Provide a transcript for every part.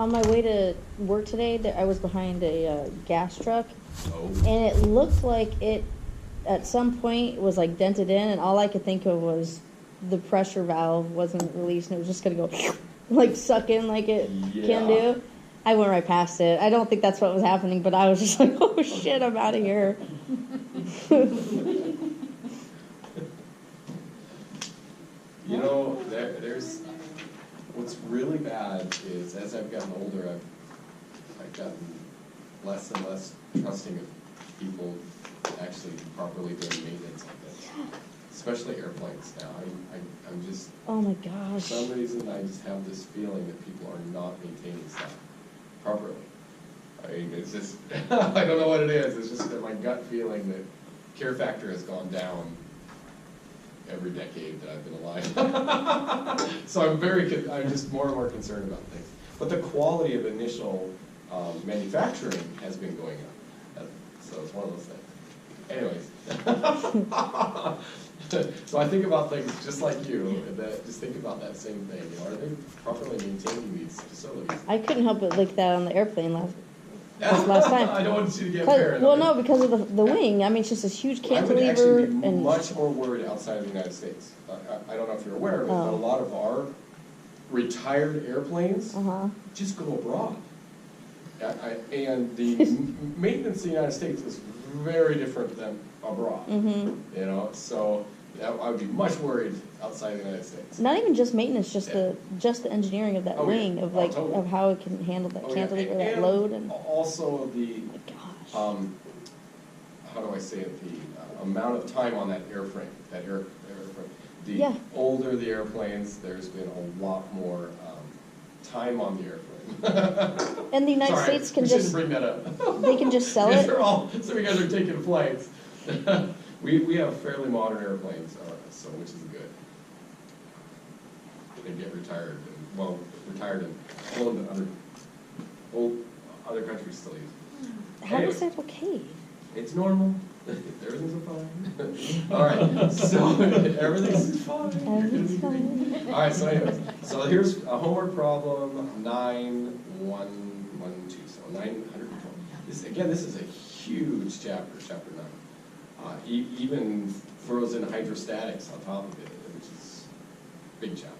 on my way to work today, I was behind a gas truck, Oh. and it looked like it, at some point, was like dented in, and all I could think of was the pressure valve wasn't released, and it was just gonna go like suck in like it can do. I went right past it. I don't think that's what was happening, but I was just like, oh shit, I'm out of here. You know, there's what's really bad is as I've gotten older, I've gotten less and less trusting of people actually properly doing maintenance like this, especially airplanes. Now, I'm just, Oh my for gosh. some reason, I just have this feeling that people are not maintaining stuff properly. I mean, it's just, I don't know what it is. It's just that my gut feeling that care factor has gone down every decade that I've been alive. So I'm just more and more concerned about things. But the quality of initial manufacturing has been going up. So it's one of those things. Anyways. So I think about things just like you, that just think about that same thing. You know, are they properly maintaining these facilities? I couldn't help but like that on the airplane last time. I don't want you to get paranoid. Well, no, because of the wing. I mean, it's just this huge cantilever. I would actually be and much more worried outside of the United States. I don't know if you're aware of it, but a lot of our retired airplanes just go abroad. And the maintenance in the United States is very different than abroad. You know, so I would be much worried outside the United States. not even just maintenance, just the engineering of that wing, of like totally. of how it can handle that cantilever, that load, and also the oh my gosh. how do I say it? The amount of time on that airframe, that airframe. The older the airplanes, there's been a lot more time on the airframe. And the United States can just bring that up. They can just sell it. Some of you guys are taking flights. we have fairly modern airplanes, so which is good. They get retired and other countries still use it. How is that okay? It's normal. Everything's fine. All right, so everything's fine. Everything's fine. All right, so anyways, so here's a homework problem 9112. So 912. This is a huge chapter, chapter 9. Even throws in hydrostatics on top of it, which is a big chapter.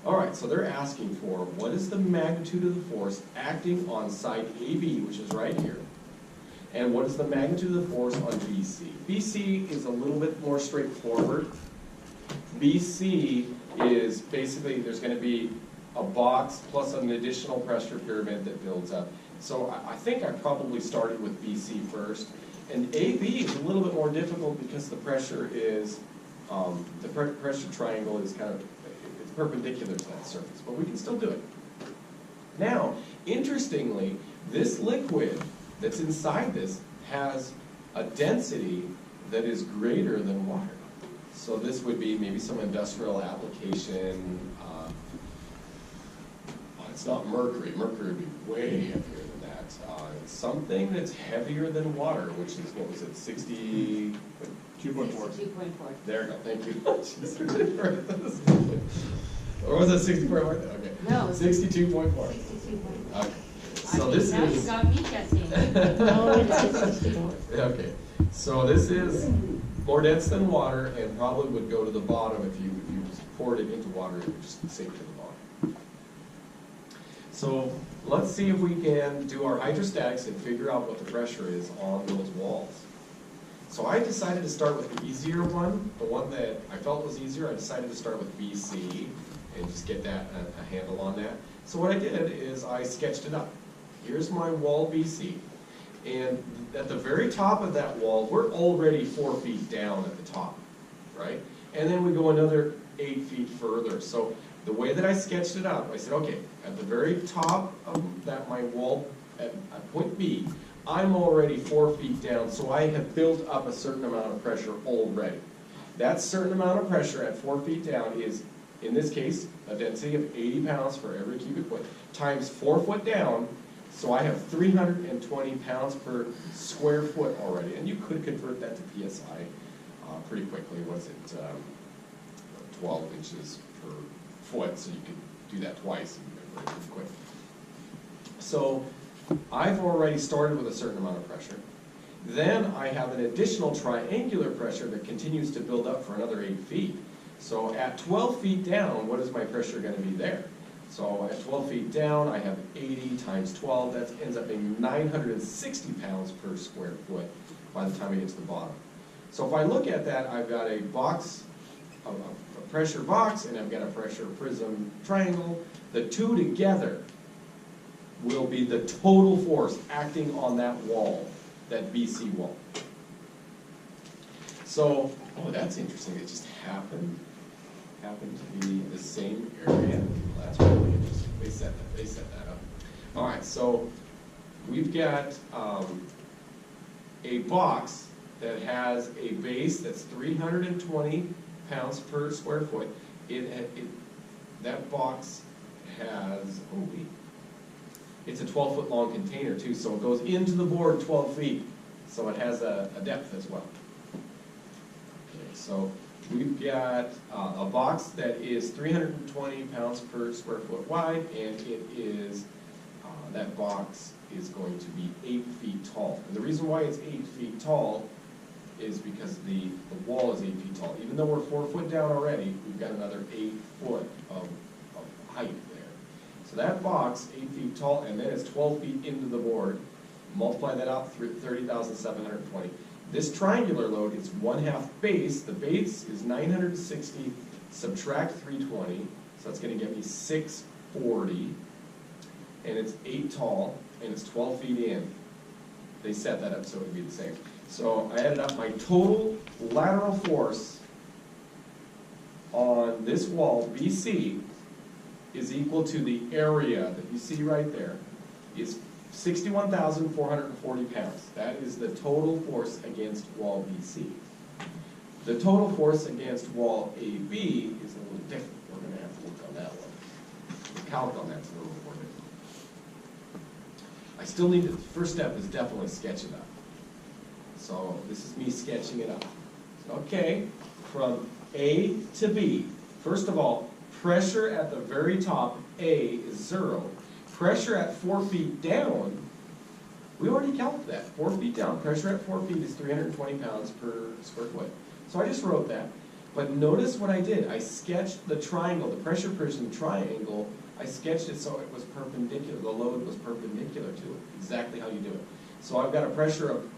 All right, so they're asking for what is the magnitude of the force acting on side AB, which is right here. And what is the magnitude of the force on BC? BC is a little bit more straightforward. BC is basically, there's going to be a box plus an additional pressure pyramid that builds up. So I think I probably started with BC first. And AB is a little bit more difficult because the pressure is, the pressure triangle is kind of, it's perpendicular to that surface. But we can still do it. Now, interestingly, this liquid that's inside this has a density that is greater than water. So this would be maybe some industrial application. It's not mercury. Mercury would be way heavier than that. It's something that's heavier than water, which is, what was it, 60... 2.4. 2.4. There you go, thank you. Or was it 64? Okay. No. 62.4. 62.4. Okay. So this now is... you got me guessing. Okay, so this is more dense than water and probably would go to the bottom if you poured it into water, it would just sink to the bottom. So let's see if we can do our hydrostatics and figure out what the pressure is on those walls. So I decided to start with the easier one, the one that I felt was easier. I decided to start with BC and just get that a handle on that. So what I did is I sketched it up. Here's my wall BC, and at the very top of that wall, we're already 4 feet down at the top, right? And then we go another 8 feet further. So the way that I sketched it up, I said, okay, at the very top of that my wall at point B, I'm already 4 feet down, so I have built up a certain amount of pressure already. That certain amount of pressure at 4 feet down is, in this case, a density of 80 pounds for every cubic foot, times 4 foot down. So I have 320 pounds per square foot already, and you could convert that to PSI pretty quickly. What's it, 12 inches per foot, so you could do that twice and convert it pretty quick. So I've already started with a certain amount of pressure. Then I have an additional triangular pressure that continues to build up for another 8 feet. So at 12 feet down, what is my pressure going to be there? So at 12 feet down, I have 80 times 12. That ends up being 960 pounds per square foot by the time I get to the bottom. So if I look at that, I've got a box, a pressure box, and I've got a pressure prism triangle. The two together will be the total force acting on that wall, that BC wall. So, oh, that's interesting. It just happened to be the same area. Well, that's really interesting. They set that up. All right, so we've got a box that has a base that's 320 pounds per square foot. That box has, it's a 12-foot long container too, so it goes into the board 12 feet. So it has a depth as well. Okay, so we've got a box that is 320 pounds per square foot wide, and it is, that box is going to be 8 feet tall. And the reason why it's 8 feet tall is because the wall is 8 feet tall. Even though we're 4 foot down already, we've got another 8 foot of height there. So that box, 8 feet tall, and then it's 12 feet into the board. Multiply that out, 30,720. This triangular load is 1/2 base. The base is 960, subtract 320, so that's going to get me 640. And it's 8 tall, and it's 12 feet in. They set that up so it would be the same. So I added up my total lateral force on this wall, BC, is equal to the area that you see right there, is 61,440 pounds. That is the total force against wall BC. The total force against wall AB is a little different. We're going to have to look on that one. The calc on that's a little more different. I still need to, the first step is definitely sketch it up. So this is me sketching it up. Okay, from A to B. First of all, pressure at the very top, A, is 0. Pressure at 4 feet down, we already calculated that. 4 feet down, pressure at 4 feet is 320 pounds per square foot. So I just wrote that. But notice what I did. I sketched the triangle, the pressure prism triangle. I sketched it so it was perpendicular. The load was perpendicular to it. Exactly how you do it. So I've got a pressure of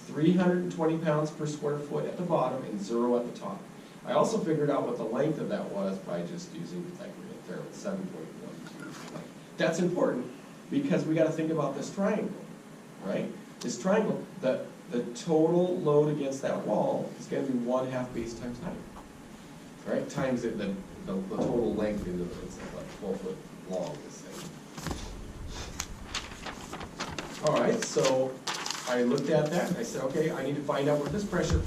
320 pounds per square foot at the bottom and 0 at the top. I also figured out what the length of that was by just using Pythagorean theorem, 7.12. That's important because we got to think about this triangle, right? This triangle, the total load against that wall is going to be 1/2 base times height, right? Times the total length into it's like 12 foot long, this thing. All right, so I looked at that and I said, okay, I need to find out what this pressure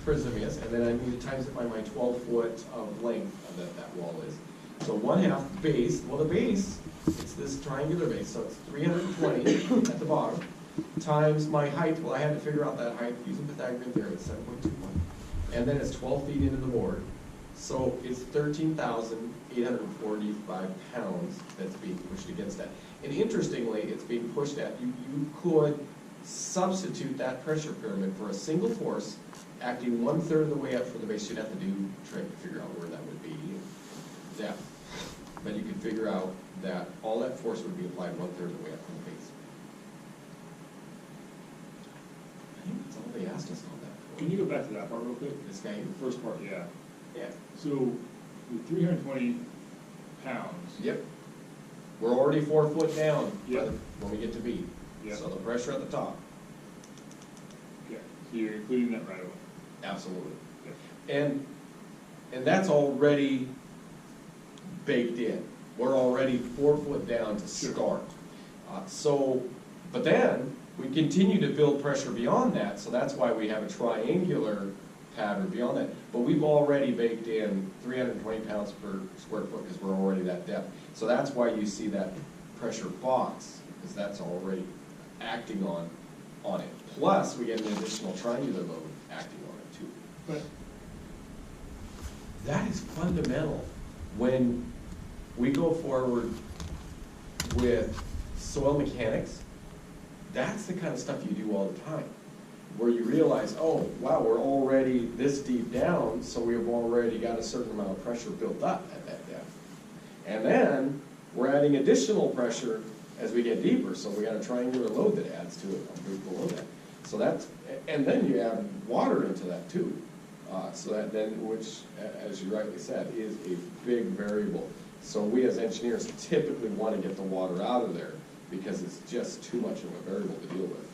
prism is, and then I need to times it by my 12 foot of length that wall is. So 1/2 base, well the base, it's this triangular base, so it's 320 at the bottom, times my height, well I had to figure out that height using Pythagorean theorem, it's 7.21. And then it's 12 feet into the board, so it's 13,845 pounds that's being pushed against that. And interestingly, it's being pushed at, you could substitute that pressure pyramid for a single force acting 1/3 of the way up from the base. You'd have to try to figure out where that would be, depth. But you could figure out that all that force would be applied 1/3 of the way up from the base. I think that's all they asked us on that. Can you go back to that part real quick? This guy here? The first part, yeah. Yeah. So, with 320 pounds. Yep. We're already 4 foot down Yep. when we get to B. Yep. So the pressure at the top. Okay, so you're including that right away. Absolutely. Yep. And that's already baked in. We're already 4 foot down to start. But then we continue to build pressure beyond that, so that's why we have a triangular pattern beyond that. But we've already baked in 320 pounds per square foot because we're already that depth. So that's why you see that pressure box, because that's already acting on it. Plus, we get an additional triangular load acting on it too. But that is fundamental when we go forward with soil mechanics, that's the kind of stuff you do all the time, where you realize, oh, wow, we're already this deep down, so we've already got a certain amount of pressure built up at that depth. And then we're adding additional pressure as we get deeper, so we got a triangular load that adds to it below that. So that's, and then you add water into that too. So that then, which, as you rightly said, is a big variable. So we as engineers typically want to get the water out of there because it's just too much of a variable to deal with.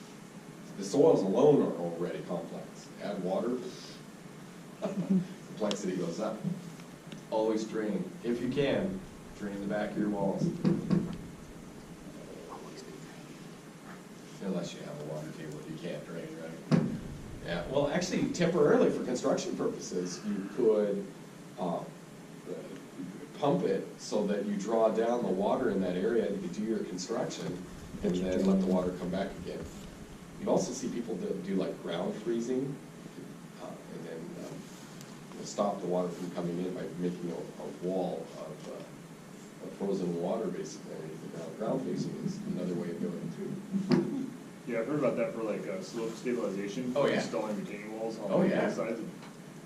The soils alone are already complex. Add water, complexity goes up. Always drain, if you can, drain the back of your walls. Unless you have a water table that you can't drain, right? Yeah, well, actually, temporarily, for construction purposes, you could pump it so that you draw down the water in that area to do your construction, and then let the water come back again. You also see people that do like ground freezing, and then stop the water from coming in by making a wall of frozen water, basically, underneath the ground. Ground freezing is another way of doing it, too. Yeah, I've heard about that for like slope stabilization. Oh, yeah. Installing retaining walls on Oh, both yeah. sides.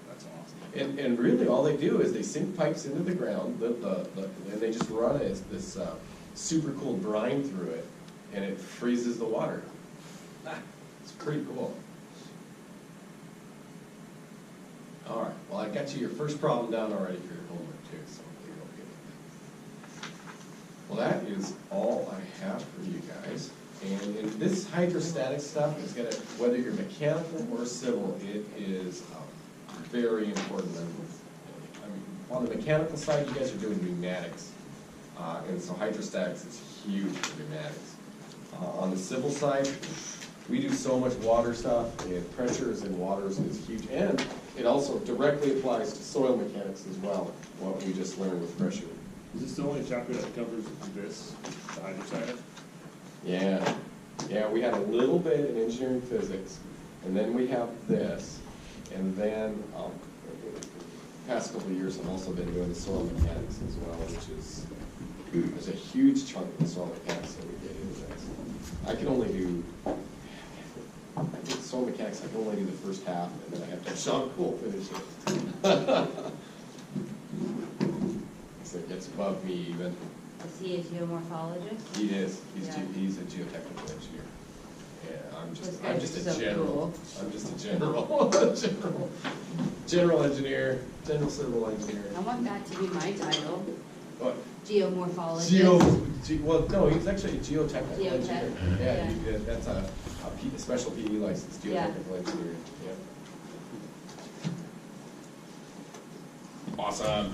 That's awesome. And really, all they do is they sink pipes into the ground, and they just run this super cool brine through it, and it freezes the water. It's pretty cool. All right, well, I got you your first problem down already for your homework, too, so you're okay with that. Well, that is all I have for you guys. And in this hydrostatic stuff is gonna, whether you're mechanical or civil, it is very important. I mean, on the mechanical side, you guys are doing pneumatics, and so hydrostatics is huge for pneumatics. On the civil side, we do so much water stuff, and pressures and waters is huge, and it also directly applies to soil mechanics as well, what we just learned with pressure. Is this the only chapter that covers this, the hydrostatic? Yeah, we had a little bit in engineering physics, and then we have this, and then the past couple of years I've also been doing the soil mechanics as well, which is, there's a huge chunk of the soil mechanics that we get into this. I can only do, I think soil mechanics, I can only do the first half, and then I have to have Sean Cool finish it. So it gets above me even. Is he a geomorphologist? He is. Yeah. He's a geotechnical engineer. Yeah, I'm just Those guys a are so general. cool. I'm just a general. General engineer, general civil engineer. I want that to be my title, What? geomorphologist. Well, no, he's actually a geotechnical Geotech, engineer. yeah. That's a special PE license, Yeah. geotechnical engineer. Yeah. Awesome.